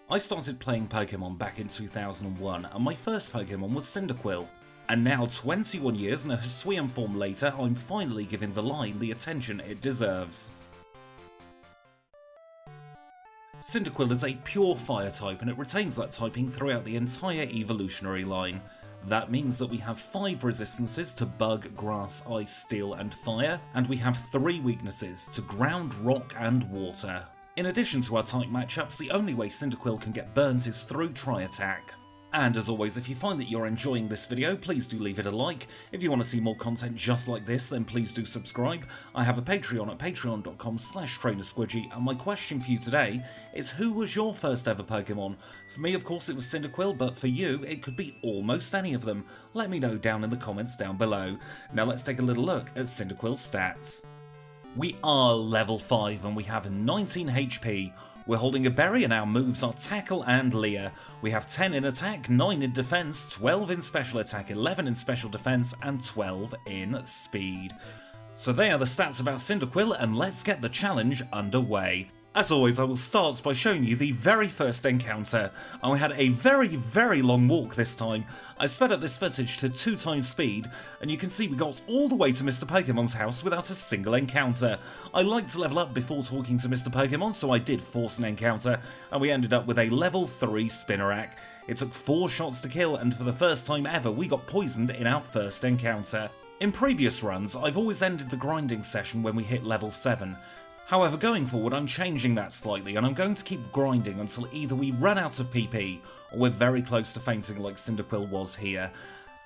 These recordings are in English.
I started playing Pokemon back in 2001 and my first Pokemon was Cyndaquil. And now 21 years and a Hisuian form later, I'm finally giving the line the attention it deserves. Cyndaquil is a pure fire type and it retains that typing throughout the entire evolutionary line. That means that we have 5 resistances to Bug, Grass, Ice, Steel and Fire, and we have 3 weaknesses to Ground, Rock and Water. In addition to our type matchups, the only way Cyndaquil can get burnt is through Tri-Attack. And as always, if you find that you're enjoying this video, please do leave it a like. If you want to see more content just like this, then please do subscribe. I have a Patreon at patreon.com/trainersquidgy, and my question for you today is, who was your first ever Pokemon? For me, of course, it was Cyndaquil, but for you, it could be almost any of them. Let me know down in the comments down below. Now let's take a little look at Cyndaquil's stats. We are level 5 and we have 19 HP. We're holding a berry and our moves are Tackle and Leer. We have 10 in attack, 9 in defense, 12 in special attack, 11 in special defense and 12 in speed. So they are the stats about Cyndaquil and let's get the challenge underway. As always, I will start by showing you the very first encounter, and we had a very long walk this time. I sped up this footage to 2 times speed, and you can see we got all the way to Mr. Pokemon's house without a single encounter. I like to level up before talking to Mr. Pokemon, so I did force an encounter, and we ended up with a level 3 Spinarak. It took 4 shots to kill, and for the first time ever, we got poisoned in our first encounter. In previous runs, I've always ended the grinding session when we hit level 7. However, going forward I'm changing that slightly and I'm going to keep grinding until either we run out of PP or we're very close to fainting like Cyndaquil was here.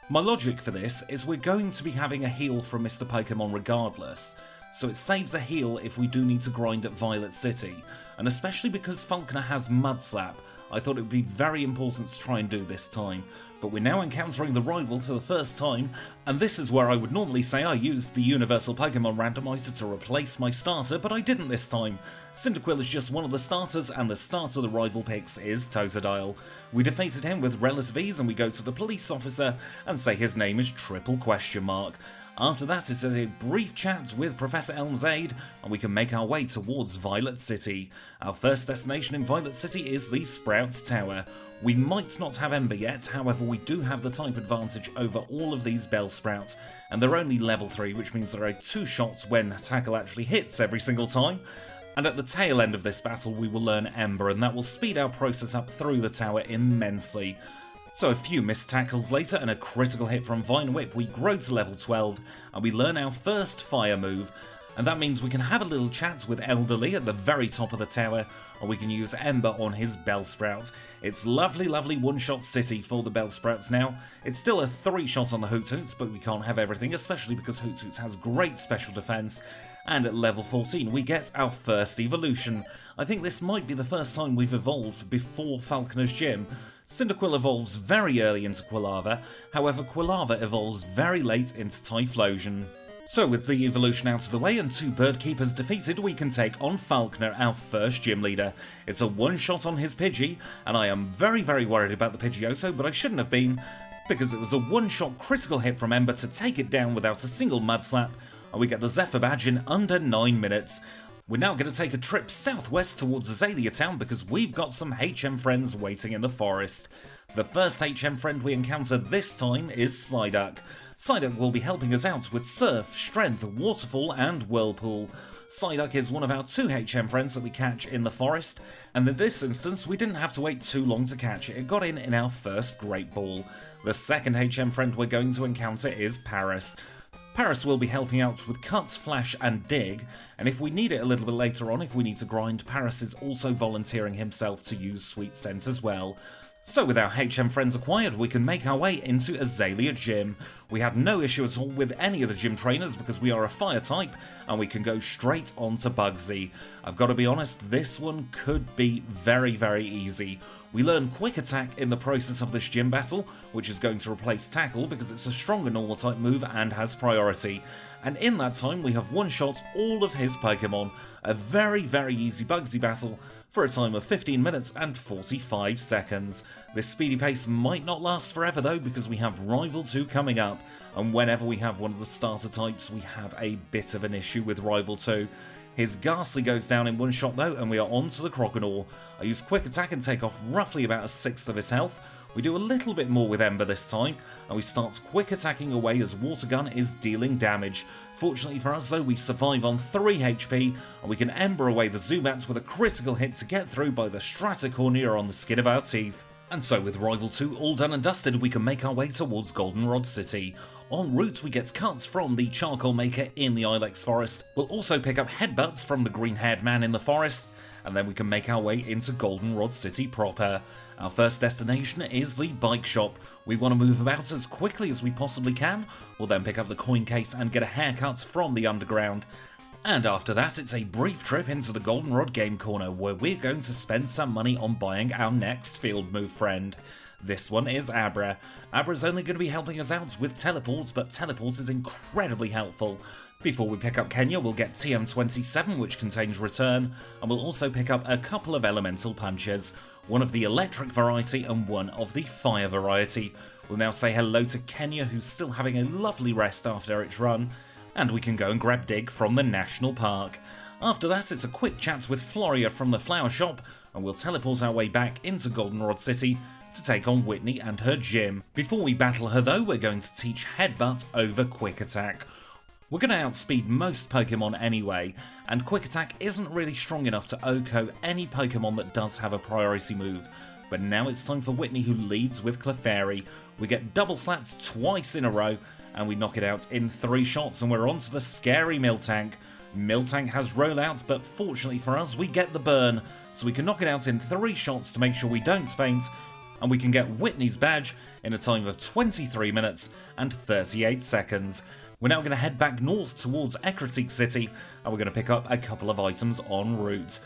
My logic for this is we're going to be having a heal from Mr. Pokemon regardless, so it saves a heal if we do need to grind at Violet City, and especially because Falconer has Mud Slap, I thought it would be very important to try and do this time. But we're now encountering the rival for the first time, and this is where I would normally say I used the Universal Pokemon Randomizer to replace my starter, but I didn't this time. Cyndaquil is just one of the starters, and the starter the rival picks is Totodile. We defeated him with relative ease, and we go to the police officer and say his name is triple question mark. After that, it's a brief chat with Professor Elm's aide, and we can make our way towards Violet City. Our first destination in Violet City is the Sprouts Tower. We might not have Ember yet, however we do have the type advantage over all of these Bellsprouts, and they're only level 3, which means there are 2 shots when Tackle actually hits every single time. And at the tail end of this battle we will learn Ember, and that will speed our process up through the tower immensely. So a few missed tackles later and a critical hit from Vine Whip, we grow to level 12 and we learn our first fire move, and that means we can have a little chat with Elderly at the very top of the tower, and we can use Ember on his Bellsprout. It's lovely one-shot city for the Bellsprouts now. It's still a 3-shot on the Hoothoots, but we can't have everything, especially because Hoothoots has great special defense. And at level 14 we get our first evolution. I think this might be the first time we've evolved before Falconer's Gym. Cyndaquil evolves very early into Quilava, however Quilava evolves very late into Typhlosion. So with the evolution out of the way and 2 bird keepers defeated, we can take on Falconer, our first gym leader. It's a 1-shot on his Pidgey, and I am very worried about the Pidgeotto, but I shouldn't have been, because it was a 1-shot critical hit from Ember to take it down without a single Mud Slap, and we get the Zephyr badge in under 9 minutes. We're now going to take a trip southwest towards Azalea Town because we've got some HM friends waiting in the forest. The first HM friend we encounter this time is Psyduck. Psyduck will be helping us out with Surf, Strength, Waterfall and Whirlpool. Psyduck is one of our 2 HM friends that we catch in the forest, and in this instance we didn't have to wait too long to catch it. It got in our first Great Ball. The second HM friend we're going to encounter is Paris. Paris will be helping out with Cut, Flash and Dig, and if we need it a little bit later on, if we need to grind, Paris is also volunteering himself to use Sweet Scent as well. So with our HM friends acquired, we can make our way into Azalea Gym. We had no issue at all with any of the gym trainers because we are a fire type, and we can go straight on to Bugsy. I've got to be honest, this one could be very easy. We learn Quick Attack in the process of this gym battle, which is going to replace Tackle because it's a stronger normal type move and has priority. And in that time we have 1-shot all of his Pokemon. A very easy Bugsy battle for a time of 15 minutes and 45 seconds. This speedy pace might not last forever though, because we have Rival 2 coming up, and whenever we have one of the starter types we have a bit of an issue with Rival 2. His Ghastly goes down in one shot though, and we are on to the Croconaw. I use Quick Attack and take off roughly about a sixth of his health. We do a little bit more with Ember this time, and we start quick attacking away as Water Gun is dealing damage. Fortunately for us though, we survive on 3 HP, and we can Ember away the Zubats with a critical hit to get through by the Stratocornea on the skin of our teeth. And so with Rival 2 all done and dusted, we can make our way towards Goldenrod City. En route we get cuts from the charcoal maker in the Ilex forest. We'll also pick up headbutts from the green-haired man in the forest, and then we can make our way into Goldenrod City proper. Our first destination is the bike shop. We want to move about as quickly as we possibly can. We'll then pick up the coin case and get a haircut from the underground. And after that, it's a brief trip into the Goldenrod Game Corner, where we're going to spend some money on buying our next field move friend. This one is Abra. Abra's only going to be helping us out with teleports, but teleport is incredibly helpful. Before we pick up Kenya, we'll get TM27, which contains Return, and we'll also pick up a couple of elemental punches, one of the electric variety and one of the fire variety. We'll now say hello to Kenya, who's still having a lovely rest after its run, and we can go and grab Dig from the National Park. After that, it's a quick chat with Floria from the flower shop, and we'll teleport our way back into Goldenrod City to take on Whitney and her gym. Before we battle her though, we're going to teach Headbutt over Quick Attack. We're going to outspeed most Pokemon anyway, and Quick Attack isn't really strong enough to OHKO any Pokemon that does have a priority move. But now it's time for Whitney, who leads with Clefairy. We get double slapped twice in a row, and we knock it out in 3 shots, and we're on to the scary Miltank. Miltank has rollouts, but fortunately for us, we get the burn, so we can knock it out in 3 shots to make sure we don't faint, and we can get Whitney's badge in a time of 23 minutes and 38 seconds. We're now going to head back north towards Ecruteak City, and we're going to pick up a couple of items en route.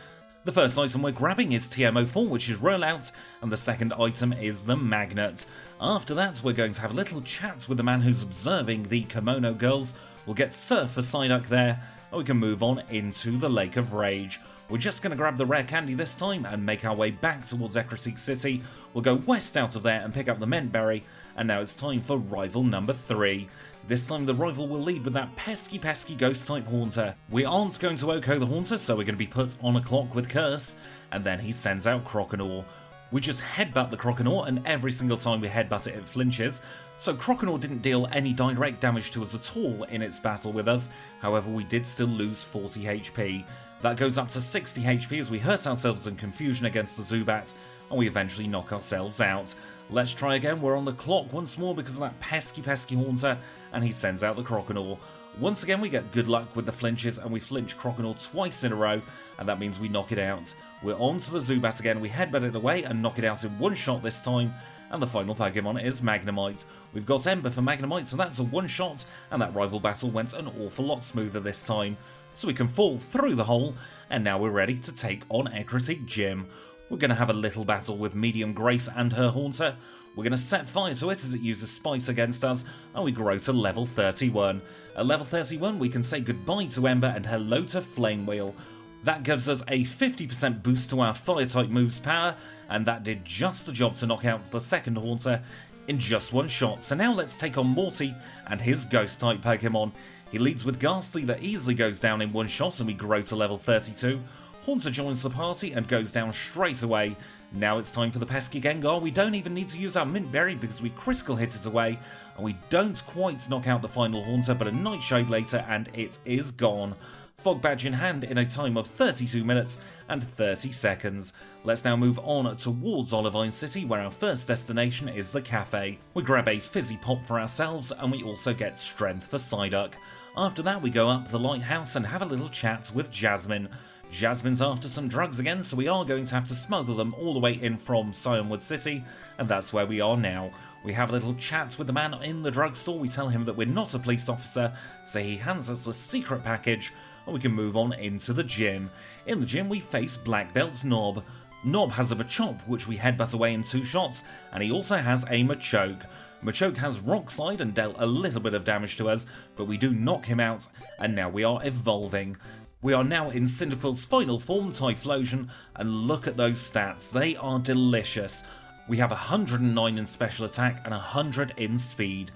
The first item we're grabbing is TM04, which is Rollout, and the second item is the Magnet. After that, we're going to have a little chat with the man who's observing the Kimono Girls. We'll get Surf for Psyduck there, and we can move on into the Lake of Rage. We're just going to grab the rare candy this time and make our way back towards Ecruteak City. We'll go west out of there and pick up the Mentberry, and now it's time for rival number 3. This time the rival will lead with that pesky ghost-type Haunter. We aren't going to OHKO the Haunter, so we're going to be put on a clock with Curse, and then he sends out Croconaw. We just headbutt the Croconaw, and every single time we headbutt it, it flinches. So Croconaw didn't deal any direct damage to us at all in its battle with us, however we did still lose 40 HP. That goes up to 60 HP as we hurt ourselves in confusion against the Zubat, and we eventually knock ourselves out. Let's try again, we're on the clock once more because of that pesky Haunter, and he sends out the Croconaw. Once again we get good luck with the flinches, and we flinch Croconaw twice in a row, and that means we knock it out. We're on to the Zubat again, we headbutt it away and knock it out in 1 shot this time, and the final Pokemon is Magnemite. We've got Ember for Magnemite, so that's a 1 shot, and that rival battle went an awful lot smoother this time. So we can fall through the hole, and now we're ready to take on Ecruteak Gym. We're going to have a little battle with Medium Grace and her Haunter. We're going to set fire to it as it uses Spite against us, and we grow to level 31. At level 31 we can say goodbye to Ember and hello to Flame Wheel. That gives us a 50% boost to our Fire-type move's power, and that did just the job to knock out the second Haunter in just 1 shot. So now let's take on Morty and his Ghost-type Pokemon. He leads with Ghastly that easily goes down in 1 shot, and we grow to level 32. Haunter joins the party and goes down straight away. Now it's time for the pesky Gengar. We don't even need to use our Mint Berry because we critical hit it away, and we don't quite knock out the final Haunter, but a Nightshade later and it is gone. Fog Badge in hand in a time of 32 minutes and 30 seconds. Let's now move on towards Olivine City, where our first destination is the cafe. We grab a Fizzy Pop for ourselves, and we also get Strength for Psyduck. After that we go up the lighthouse and have a little chat with Jasmine. Jasmine's after some drugs again, so we are going to have to smuggle them all the way in from Scionwood City, and that's where we are now. We have a little chat with the man in the drugstore. We tell him that we're not a police officer, so he hands us the secret package, and we can move on into the gym. In the gym we face Black Belt's Nob. Nob has a Machop, which we headbutt away in 2 shots, and he also has a Machoke. Machoke has Rock Slide and dealt a little bit of damage to us, but we do knock him out, and now we are evolving. We are now in Cyndaquil's final form, Typhlosion, and look at those stats, they are delicious. We have 109 in special attack and 100 in speed.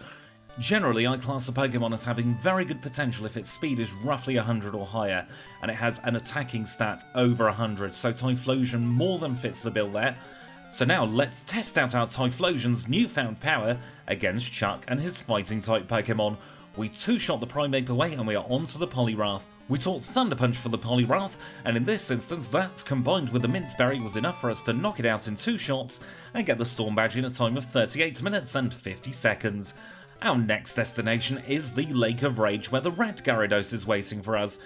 Generally, I class a Pokemon as having very good potential if its speed is roughly 100 or higher, and it has an attacking stat over 100, so Typhlosion more than fits the bill there. So now let's test out our Typhlosion's newfound power against Chuck and his fighting type Pokemon. We two-shot the Primeape away and we are on to the Poliwrath. We taught Thunder Punch for the Poliwrath, and in this instance that, combined with the Mince Berry, was enough for us to knock it out in 2 shots and get the Storm Badge in a time of 38 minutes and 50 seconds. Our next destination is the Lake of Rage, where the Red Gyarados is waiting for us.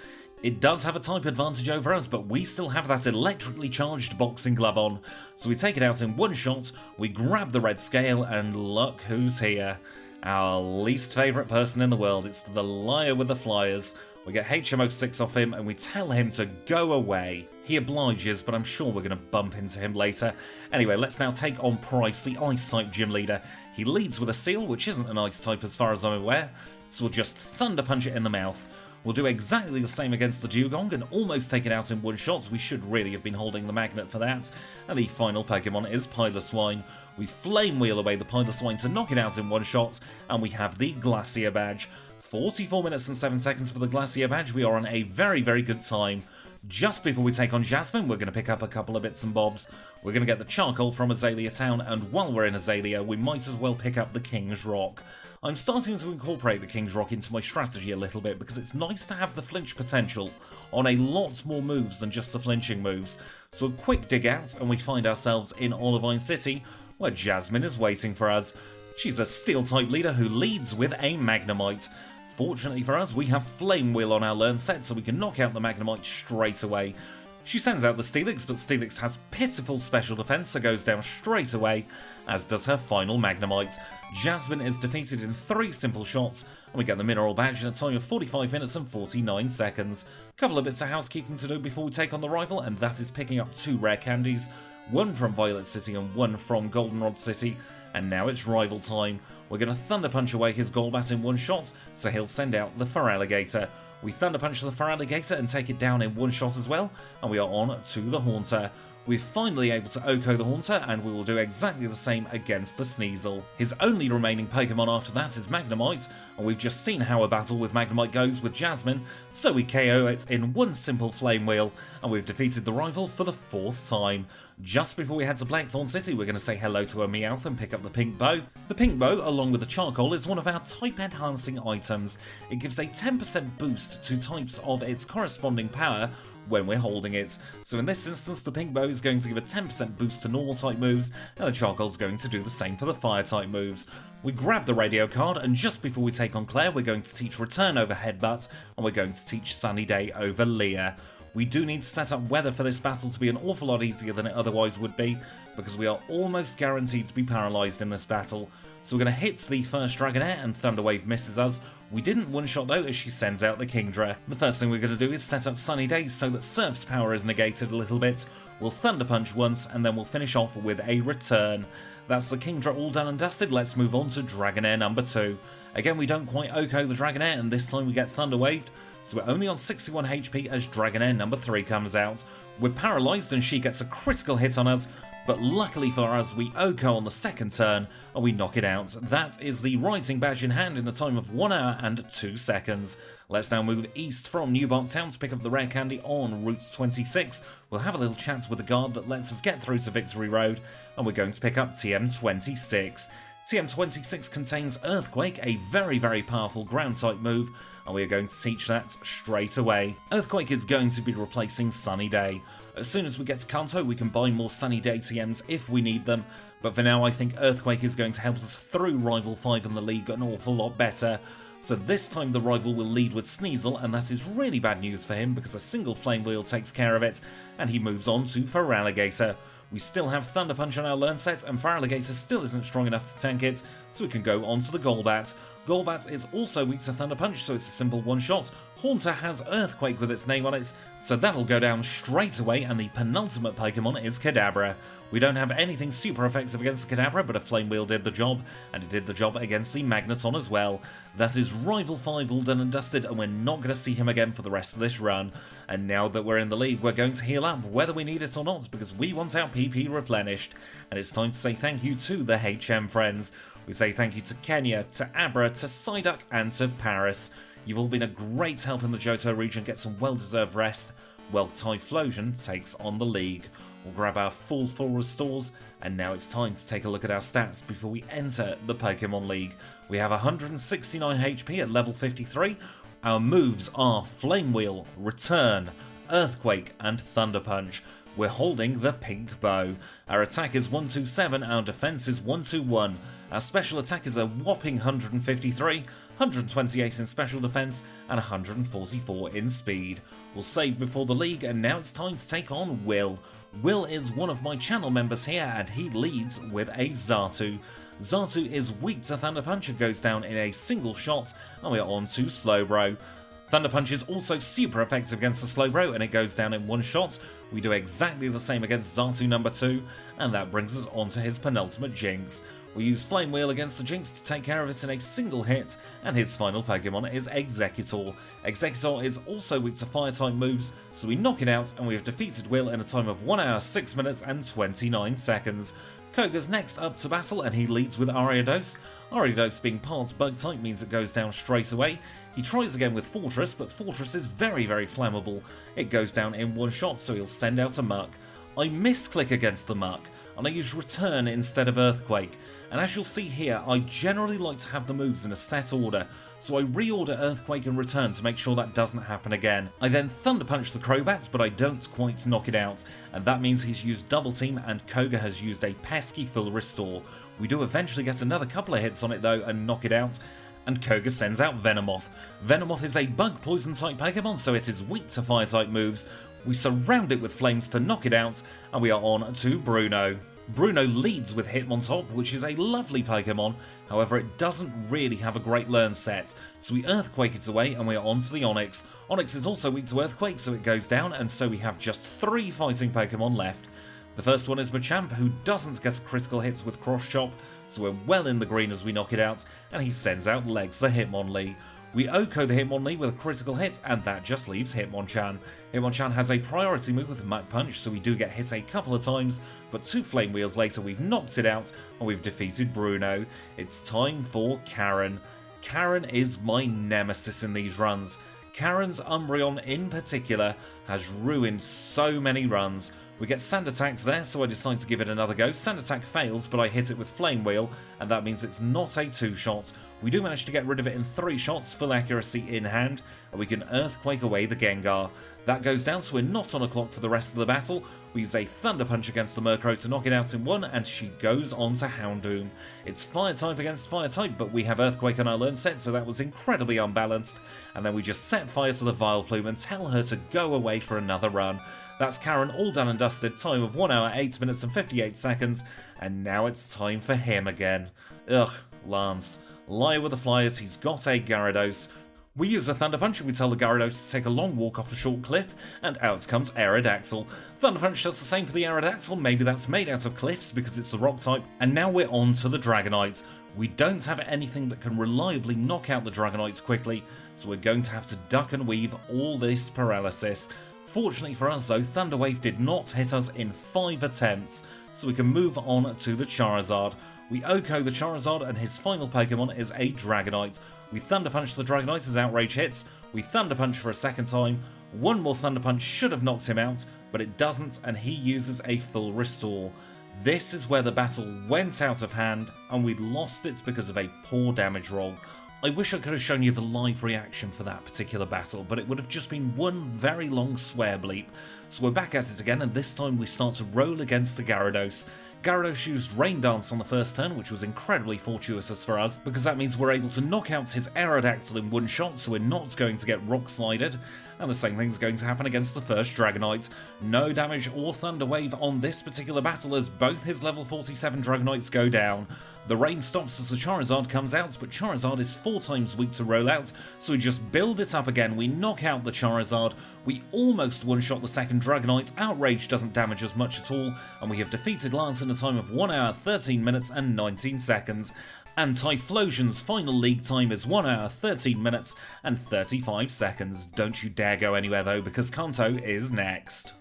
It does have a type advantage over us, but we still have that electrically charged boxing glove on. So we take it out in 1 shot, we grab the red scale, and look who's here. Our least favourite person in the world. It's the liar with the flyers. We get HMO 6 off him and we tell him to go away. He obliges, but I'm sure we're going to bump into him later. Anyway, let's now take on Price, the Ice-type gym leader. He leads with a Seal, which isn't an Ice-type as far as I'm aware, so we'll just Thunder Punch it in the mouth. We'll do exactly the same against the Dugong and almost take it out in 1 shot. We should really have been holding the magnet for that. And the final Pokemon is Piloswine. We Flame Wheel away the Piloswine to knock it out in 1 shot, and we have the Glacier Badge. 44 minutes and 7 seconds for the Glacier Badge. We are on a very, very good time. Just before we take on Jasmine, we're going to pick up a couple of bits and bobs. We're going to get the charcoal from Azalea Town, and while we're in Azalea, we might as well pick up the King's Rock. I'm starting to incorporate the King's Rock into my strategy a little bit because it's nice to have the flinch potential on a lot more moves than just the flinching moves. So a quick dig out, and we find ourselves in Olivine City, where Jasmine is waiting for us. She's a Steel-type leader who leads with a Magnemite. Fortunately for us, we have Flame Wheel on our learn set, so we can knock out the Magnemite straight away. She sends out the Steelix, but Steelix has pitiful special defense, so goes down straight away, as does her final Magnemite. Jasmine is defeated in 3 simple shots, and we get the Mineral Badge in a time of 45 minutes and 49 seconds. Couple of bits of housekeeping to do before we take on the rival, and that is picking up 2 rare candies, 1 from Violet City and 1 from Goldenrod City. And now it's rival time. We're going to Thunder Punch away his Golbat in 1 shot, so he'll send out the Feraligatr. We Thunder Punch the Feraligatr and take it down in 1 shot as well, and we are on to the Haunter. We're finally able to OHKO the Haunter, and we will do exactly the same against the Sneasel. His only remaining Pokemon after that is Magnemite, and we've just seen how a battle with Magnemite goes with Jasmine, so we KO it in 1 simple Flame Wheel, and we've defeated the rival for the 4th time. Just before we head to Blackthorn City, we're going to say hello to a Meowth and pick up the Pink Bow. The Pink Bow, along with the Charcoal, is one of our type-enhancing items. It gives a 10% boost to types of its corresponding power when we're holding it. So in this instance, the Pink Bow is going to give a 10% boost to normal type moves, and the Charcoal is going to do the same for the fire type moves. We grab the radio card, and just before we take on Claire, we're going to teach Return over Headbutt, and we're going to teach Sunny Day over Leah. We do need to set up weather for this battle to be an awful lot easier than it otherwise would be, because we are almost guaranteed to be paralysed in this battle. So we're going to hit the first Dragonair and Thunder Wave misses us. We didn't one-shot though as she sends out the Kingdra. The first thing we're going to do is set up Sunny Day so that Surf's power is negated a little bit. We'll Thunder Punch once and then we'll finish off with a Return. That's the Kingdra all done and dusted. Let's move on to Dragonair number 2. Again, we don't quite OHKO the Dragonair, and this time we get Thunder Waved. So we're only on 61 HP as Dragonair number 3 comes out. We're paralysed and she gets a critical hit on us, but luckily for us we OHKO on the 2nd turn and we knock it out. That is the Rising Badge in hand in a time of 1 hour and 2 seconds. Let's now move east from New Bark Town to pick up the rare candy on Route 26. We'll have a little chat with the guard that lets us get through to Victory Road, and we're going to pick up TM26. TM26 contains Earthquake, a very, very powerful ground-type move, and we are going to teach that straight away. Earthquake is going to be replacing Sunny Day. As soon as we get to Kanto, we can buy more Sunny Day TMs if we need them, but for now I think Earthquake is going to help us through Rival 5 in the league an awful lot better. So this time the rival will lead with Sneasel, and that is really bad news for him because a single Flame Wheel takes care of it, and he moves on to Feraligatr. We still have Thunder Punch on our learn set, and Feraligatr still isn't strong enough to tank it, so we can go on to the Golbat. Golbat is also weak to Thunder Punch, so it's a simple one-shot. Haunter has Earthquake with its name on it, so that'll go down straight away, and the penultimate Pokemon is Kadabra. We don't have anything super effective against the Kadabra, but a Flame Wheel did the job, and it did the job against the Magneton as well. That is Rival 5 all done and dusted, and we're not going to see him again for the rest of this run. And now that we're in the league, we're going to heal up, whether we need it or not, because we want our PP replenished. And it's time to say thank you to the HM friends. We say thank you to Kenya, to Abra, to Psyduck, and to Paris. You've all been a great help in the Johto region. Get some well-deserved rest, while Typhlosion takes on the league. We'll grab our full restores, and now it's time to take a look at our stats before we enter the Pokemon League. We have 169 HP at level 53. Our moves are Flame Wheel, Return, Earthquake, and Thunder Punch. We're holding the pink bow. Our attack is 127, our defense is 121. Our special attack is a whopping 153, 128 in special defense, and 144 in speed. We'll save before the league, and now it's time to take on Will. Will is one of my channel members here, and he leads with a Xatu. Xatu is weak to Thunder Punch and goes down in a single shot, and we're on to Slowbro. Thunder Punch is also super effective against the Slowbro, and it goes down in one shot. We do exactly the same against Xatu number 2, and that brings us on to his penultimate Jinx. We use Flame Wheel against the Jinx to take care of it in a single hit, and his final Pokemon is Exeggutor. Exeggutor is also weak to Fire-type moves, so we knock it out, and we have defeated Will in a time of 1 hour, 6 minutes, and 29 seconds. Koga's next up to battle, and he leads with Ariados. Ariados being part Bug-type means it goes down straight away. He tries again with Fortress, but Fortress is very flammable. It goes down in one shot, so he'll send out a Muck. I misclick against the Muck, and I use Return instead of Earthquake. And as you'll see here, I generally like to have the moves in a set order, so I reorder Earthquake and Return to make sure that doesn't happen again. I then Thunder Punch the Crobat, but I don't quite knock it out, and that means he's used Double Team and Koga has used a pesky full restore. We do eventually get another couple of hits on it though and knock it out, and Koga sends out Venomoth. Venomoth is a bug poison type Pokemon, so it is weak to fire type moves. We surround it with flames to knock it out, and we are on to Bruno. Bruno leads with Hitmontop, which is a lovely Pokemon, however it doesn't really have a great learn set, so we Earthquake it away and we are on to the Onix. Onix is also weak to Earthquake, so it goes down, and so we have just 3 fighting Pokemon left. The first one is Machamp, who doesn't get critical hits with Cross Chop, so we're well in the green as we knock it out, and he sends out Legs the Hitmonlee. We Oko the Hitmonlee with a critical hit, and that just leaves Hitmonchan. Hitmonchan has a priority move with Mach Punch, so we do get hit a couple of times, but 2 Flame Wheels later we've knocked it out, and we've defeated Bruno. It's time for Karen. Karen is my nemesis in these runs. Karen's Umbreon in particular has ruined so many runs. We get Sand Attacks there, so I decide to give it another go. Sand Attack fails, but I hit it with Flame Wheel, and that means it's not a 2-shot. We do manage to get rid of it in 3 shots, full accuracy in hand, and we can Earthquake away the Gengar. That goes down, so we're not on a clock for the rest of the battle. We use a Thunder Punch against the Murkrow to knock it out in 1, and she goes on to Houndoom. It's Fire-type against Fire-type, but we have Earthquake on our learn set, so that was incredibly unbalanced. And then we just set fire to the Vileplume and tell her to go away for another run. That's Karen all done and dusted, time of 1 hour, 8 minutes and 58 seconds, and now it's time for him again. Ugh, Lance. Lie with the Flyers, he's got a Gyarados. We use a Thunder Punch and we tell the Gyarados to take a long walk off a short cliff, and out comes Aerodactyl. Thunder Punch does the same for the Aerodactyl, maybe that's made out of cliffs because it's the rock type, and now we're on to the Dragonite. We don't have anything that can reliably knock out the Dragonites quickly, so we're going to have to duck and weave all this paralysis. Fortunately for us though, Thunder Wave did not hit us in 5 attempts, so we can move on to the Charizard. We Oko the Charizard and his final Pokemon is a Dragonite. We Thunder Punch the Dragonite as Outrage hits, we Thunder Punch for a second time, one more Thunder Punch should have knocked him out, but it doesn't and he uses a full restore. This is where the battle went out of hand and we lost it because of a poor damage roll. I wish I could have shown you the live reaction for that particular battle, but it would have just been one very long swear bleep. So we're back at it again, and this time we start to roll against the Gyarados. Gyarados used Rain Dance on the first turn, which was incredibly fortuitous for us, because that means we're able to knock out his Aerodactyl in one shot, so we're not going to get Rock Slided. And the same thing's going to happen against the first Dragonite. No damage or Thunder Wave on this particular battle as both his level 47 Dragonites go down. The rain stops as the Charizard comes out, but Charizard is 4 times weak to rollout, so we just build it up again, we knock out the Charizard, we almost one-shot the second Dragonite, Outrage doesn't damage us much at all, and we have defeated Lance in a time of 1 hour, 13 minutes and 19 seconds. And Typhlosion's final league time is 1 hour, 13 minutes and 35 seconds. Don't you dare go anywhere though, because Kanto is next.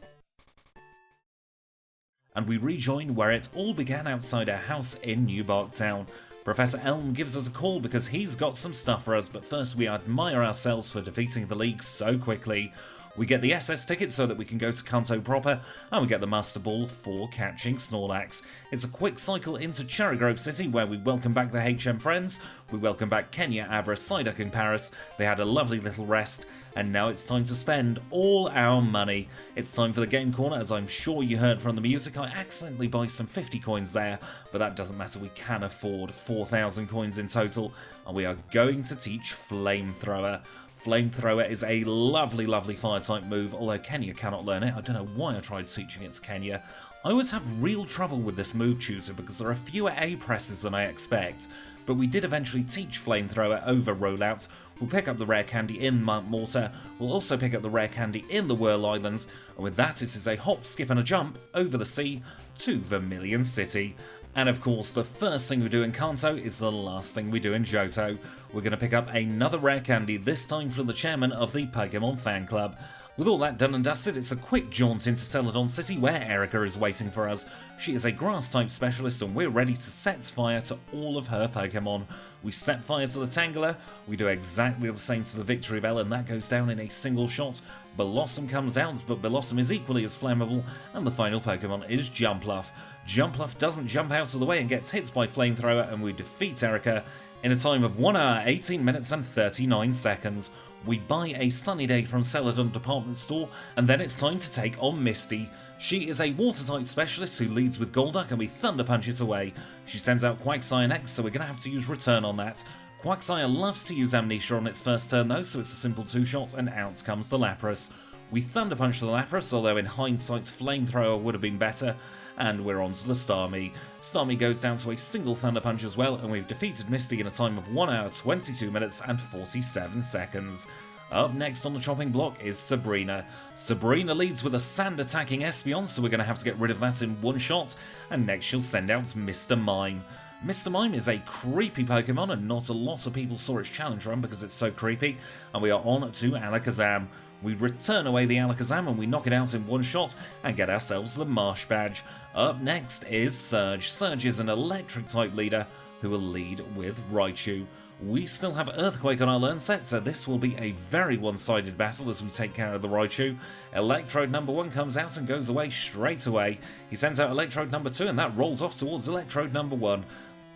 And we rejoin where it all began outside our house in New Bark Town. Professor Elm gives us a call because he's got some stuff for us, but first we admire ourselves for defeating the league so quickly. We get the SS ticket so that we can go to Kanto proper, and we get the Master Ball for catching Snorlax. It's a quick cycle into Cherry Grove City where we welcome back the HM friends, we welcome back Kenya, Abra, Psyduck and Paris. They had a lovely little rest, and now it's time to spend all our money. It's time for the game corner. As I'm sure you heard from the music, I accidentally buy some 50 coins there, but that doesn't matter, we can afford 4,000 coins in total, and we are going to teach Flamethrower. Flamethrower is a lovely, lovely fire-type move, although Kenya cannot learn it. I don't know why I tried teaching it to Kenya. I always have real trouble with this move chooser because there are fewer A presses than I expect, but we did eventually teach Flamethrower over Rollout. We'll pick up the rare candy in Mount Mortar, we'll also pick up the rare candy in the Whirl Islands, and with that it is a hop, skip and a jump over the sea to Vermilion City. And of course, the first thing we do in Kanto is the last thing we do in Johto. We're going to pick up another rare candy, this time from the chairman of the Pokémon fan club. With all that done and dusted, it's a quick jaunt into Celadon City where Erica is waiting for us. She is a grass-type specialist and we're ready to set fire to all of her Pokémon. We set fire to the Tangela, we do exactly the same to the Victory Bell and that goes down in a single shot. Blossom comes out, but Blossom is equally as flammable, and the final Pokémon is Jumpluff. Jumpluff doesn't jump out of the way and gets hit by Flamethrower, and we defeat Erica in a time of 1 hour, 18 minutes and 39 seconds. We buy a Sunny Day from Celadon Department Store, and then it's time to take on Misty. She is a water-type specialist who leads with Golduck, and we Thunder Punch it away. She sends out Quagsire next, so we're going to have to use Return on that. Quagsire loves to use Amnesia on its first turn though, so it's a simple 2-shot, and out comes the Lapras. We Thunder Punch the Lapras, although in hindsight Flamethrower would have been better, and we're on to the Starmie. Starmie goes down to a single Thunder Punch as well, and we've defeated Misty in a time of 1 hour, 22 minutes and 47 seconds. Up next on the chopping block is Sabrina. Sabrina leads with a sand-attacking Espeon, so we're going to have to get rid of that in one shot, and next she'll send out Mr. Mime. Mr. Mime is a creepy Pokemon, and not a lot of people saw its challenge run because it's so creepy, and we are on to Alakazam. We return away the Alakazam and we knock it out in one shot and get ourselves the Marsh Badge. Up next is Surge. Surge is an electric type leader who will lead with Raichu. We still have Earthquake on our learn set, so this will be a very one-sided battle as we take care of the Raichu. Electrode number 1 comes out and goes away straight away. He sends out Electrode number 2 and that rolls off towards Electrode number 1.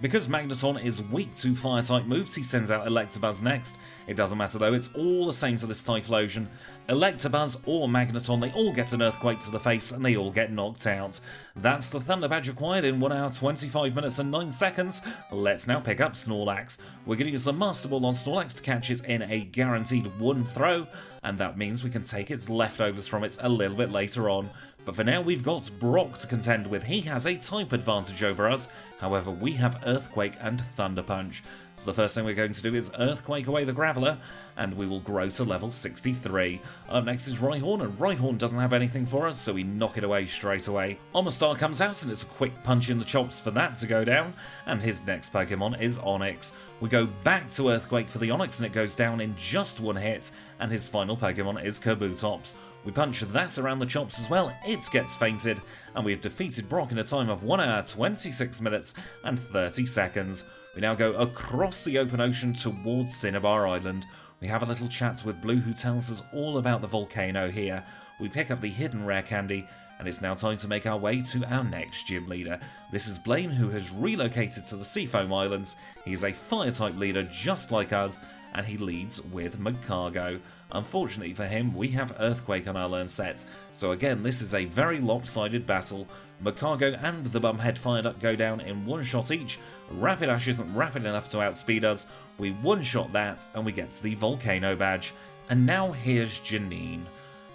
Because Magneton is weak to fire-type moves, he sends out Electabuzz next. It doesn't matter though, it's all the same to this Typhlosion. Electabuzz or Magneton, they all get an Earthquake to the face and they all get knocked out. That's the Thunder Badge acquired in 1 hour, 25 minutes and 9 seconds. Let's now pick up Snorlax. We're going to use the Master Ball on Snorlax to catch it in a guaranteed 1 throw, and that means we can take its leftovers from it a little bit later on. But for now we've got Brock to contend with. He has a type advantage over us, however we have Earthquake and Thunder Punch. So the first thing we're going to do is Earthquake away the Graveler, and we will grow to level 63. Up next is Rhyhorn, and Rhyhorn doesn't have anything for us, so we knock it away straight away. Omastar comes out, and it's a quick punch in the chops for that to go down, and his next Pokemon is Onix. We go back to Earthquake for the Onix, and it goes down in just 1 hit, and his final Pokemon is Kabutops. We punch that around the chops as well, it gets fainted, and we have defeated Brock in a time of 1 hour, 26 minutes and 30 seconds. We now go across the open ocean towards Cinnabar Island. We have a little chat with Blue, who tells us all about the volcano here. We pick up the hidden rare candy, and it's now time to make our way to our next gym leader. This is Blaine, who has relocated to the Seafoam Islands. He is a fire-type leader just like us, and he leads with Magcargo. Unfortunately for him, we have Earthquake on our learn set, so again this is a very lopsided battle. Magcargo and the Bumhead Fireduck go down in 1 shot each. Rapidash isn't rapid enough to outspeed us. We 1-shot that and we get the Volcano Badge. And now here's Janine.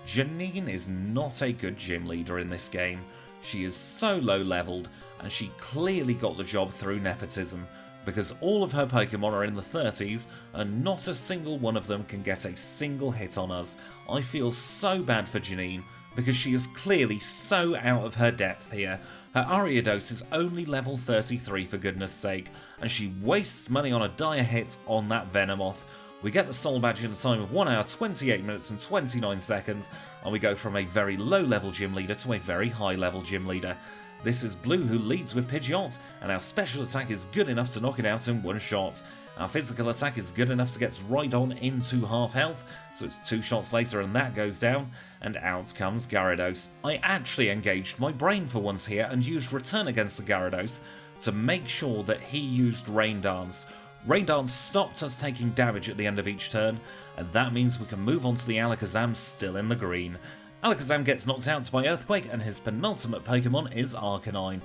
Janine is not a good gym leader in this game. She is so low leveled. and she clearly got the job through nepotism, because all of her Pokemon are in the 30s and not a single one of them can get a single hit on us. I feel so bad for Janine, because she is clearly so out of her depth here. Her Ariados is only level 33 for goodness sake, and she wastes money on a dire hit on that Venomoth. We get the Soul Badge in a time of 1 hour 28 minutes and 29 seconds, and we go from a very low level gym leader to a very high level gym leader. This is Blue, who leads with Pidgeot, and our special attack is good enough to knock it out in one shot. Our physical attack is good enough to get Rhydon into half health, so it's 2 shots later and that goes down, and out comes Gyarados. I actually engaged my brain for once here and used Return against the Gyarados to make sure that he used Rain Dance. Rain Dance stopped us taking damage at the end of each turn, and that means we can move on to the Alakazam still in the green. Alakazam gets knocked out by Earthquake, and his penultimate Pokemon is Arcanine.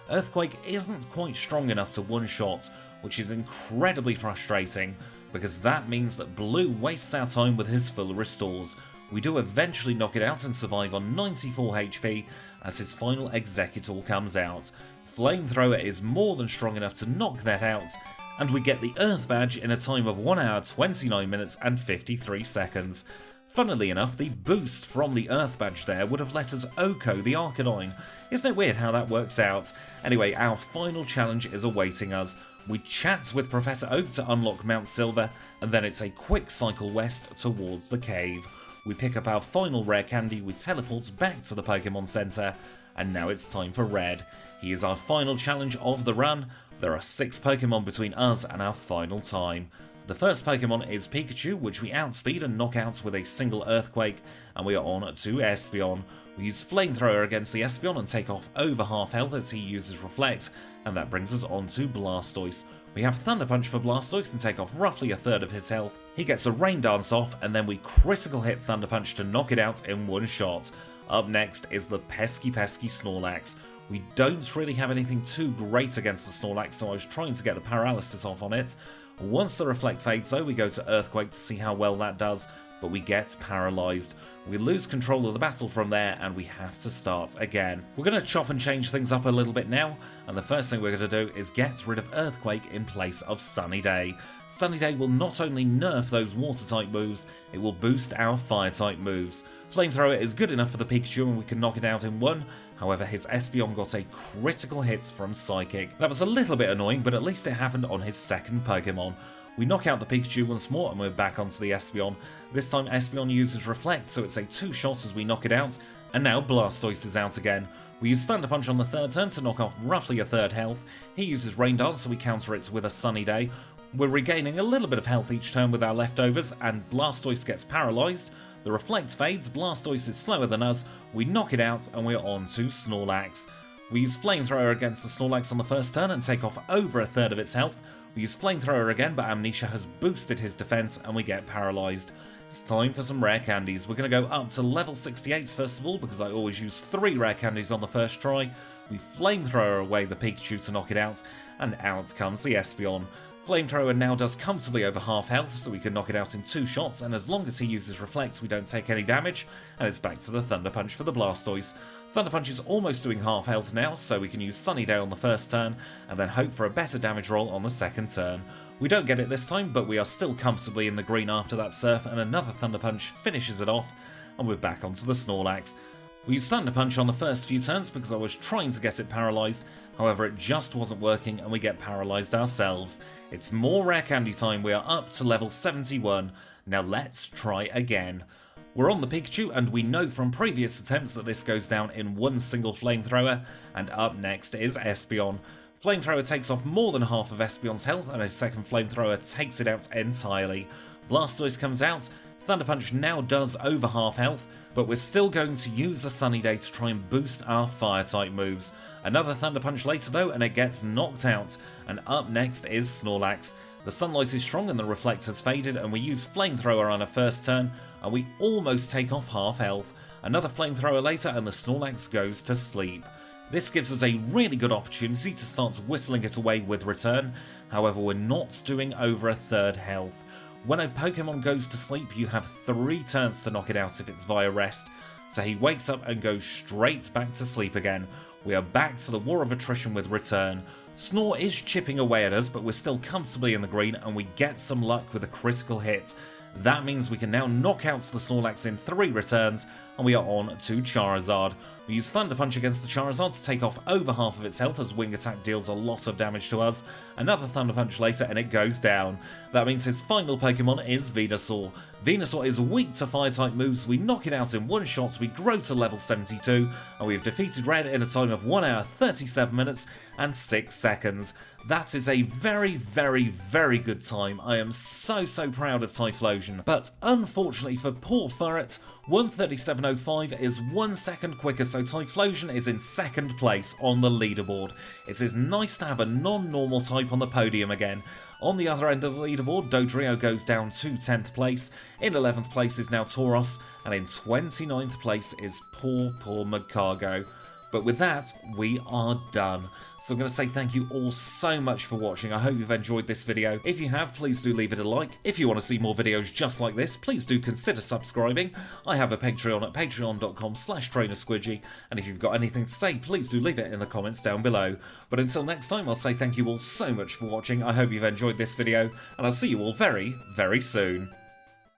Earthquake isn't quite strong enough to one-shot, which is incredibly frustrating, because that means that Blue wastes our time with his full restores. We do eventually knock it out and survive on 94 HP as his final Executor comes out. Flamethrower is more than strong enough to knock that out, and we get the Earth Badge in a time of 1 hour 29 minutes and 53 seconds. Funnily enough, the boost from the Earth Badge there would have let us OHKO the Arcanine. Isn't it weird how that works out? Anyway, our final challenge is awaiting us. We chat with Professor Oak to unlock Mount Silver, and then it's a quick cycle west towards the cave. We pick up our final rare candy, we teleport back to the Pokemon Center, and now it's time for Red. He is our final challenge of the run. There are 6 Pokemon between us and our final time. The first Pokemon is Pikachu, which we outspeed and knock out with a single Earthquake, and we are on to Espeon. We use Flamethrower against the Espeon and take off over half health as he uses Reflect, and that brings us on to Blastoise. We have Thunder Punch for Blastoise and take off roughly a third of his health. He gets a Rain Dance off, and then we critical hit Thunder Punch to knock it out in one shot. Up next is the pesky Snorlax. We don't really have anything too great against the Snorlax, so I was trying to get the paralysis off on it. Once the Reflect fades though, we go to Earthquake to see how well that does, but we get paralysed. We lose control of the battle from there, and we have to start again. We're going to chop and change things up a little bit now, and the first thing we're going to do is get rid of Earthquake in place of Sunny Day. Sunny Day will not only nerf those Water-type moves, it will boost our Fire-type moves. Flamethrower is good enough for the Pikachu and we can knock it out in one. However, his Espeon got a critical hit from Psychic. That was a little bit annoying, but at least it happened on his second Pokemon. We knock out the Pikachu once more and we're back onto the Espeon. This time Espeon uses Reflect, so it's a 2-shot as we knock it out, and now Blastoise is out again. We use Thunder Punch on the third turn to knock off roughly a third health. He uses Rain Dance, so we counter it with a Sunny Day. We're regaining a little bit of health each turn with our leftovers, and Blastoise gets paralysed. The Reflect fades, Blastoise is slower than us, we knock it out, and we're on to Snorlax. We use Flamethrower against the Snorlax on the first turn and take off over a third of its health. We use Flamethrower again, but Amnesia has boosted his defense and we get paralysed. It's time for some rare candies. We're going to go up to level 68 first of all, because I always use 3 rare candies on the first try. We Flamethrower away the Pikachu to knock it out, and out comes the Espeon. Flamethrower now does comfortably over half health, so we can knock it out in 2 shots, and as long as he uses Reflect we don't take any damage, and it's back to the Thunder Punch for the Blastoise. Thunder Punch is almost doing half health now, so we can use Sunny Day on the first turn, and then hope for a better damage roll on the second turn. We don't get it this time, but we are still comfortably in the green after that Surf, and another Thunder Punch finishes it off, and we're back onto the Snorlax. We used Thunder Punch on the first few turns because I was trying to get it paralysed, however it just wasn't working and we get paralysed ourselves. It's more rare candy time, we are up to level 71, now let's try again. We're on the Pikachu and we know from previous attempts that this goes down in one single Flamethrower, and up next is Espeon. Flamethrower takes off more than half of Espeon's health and his second Flamethrower takes it out entirely. Blastoise comes out, Thunder Punch now does over half health, but we're still going to use a Sunny Day to try and boost our Fire-type moves. Another Thunder Punch later though, and it gets knocked out, and up next is Snorlax. The Sunlight is strong and the Reflect has faded, and we use Flamethrower on our first turn, and we almost take off half health. Another Flamethrower later, and the Snorlax goes to sleep. This gives us a really good opportunity to start whistling it away with Return, however we're not doing over a third health. When a Pokemon goes to sleep, you have 3 turns to knock it out if it's via rest, so he wakes up and goes straight back to sleep again. We are back to the war of attrition with Return. Snore is chipping away at us, but we're still comfortably in the green, and we get some luck with a critical hit. That means we can now knock out the Snorlax in 3 returns, and we are on to Charizard. We use Thunder Punch against the Charizard to take off over half of its health as Wing Attack deals a lot of damage to us. Another Thunder Punch later and it goes down. That means his final Pokemon is Venusaur. Venusaur is weak to Fire-type moves, we knock it out in one shot, we grow to level 72, and we have defeated Red in a time of 1 hour 37 minutes and 6 seconds. That is a very, very, very good time. I am so proud of Typhlosion. But unfortunately for poor Furret, 1:37.05 is 1 second quicker, so Typhlosion is in 2nd place on the leaderboard. It is nice to have a non-normal type on the podium again. On the other end of the leaderboard, Dodrio goes down to 10th place, in 11th place is now Tauros, and in 29th place is poor Magcargo. But with that, we are done. So I'm going to say thank you all so much for watching. I hope you've enjoyed this video. If you have, please do leave it a like. If you want to see more videos just like this, please do consider subscribing. I have a Patreon at patreon.com/trainersquidgy. And if you've got anything to say, please do leave it in the comments down below. But until next time, I'll say thank you all so much for watching. I hope you've enjoyed this video, and I'll see you all very, very soon.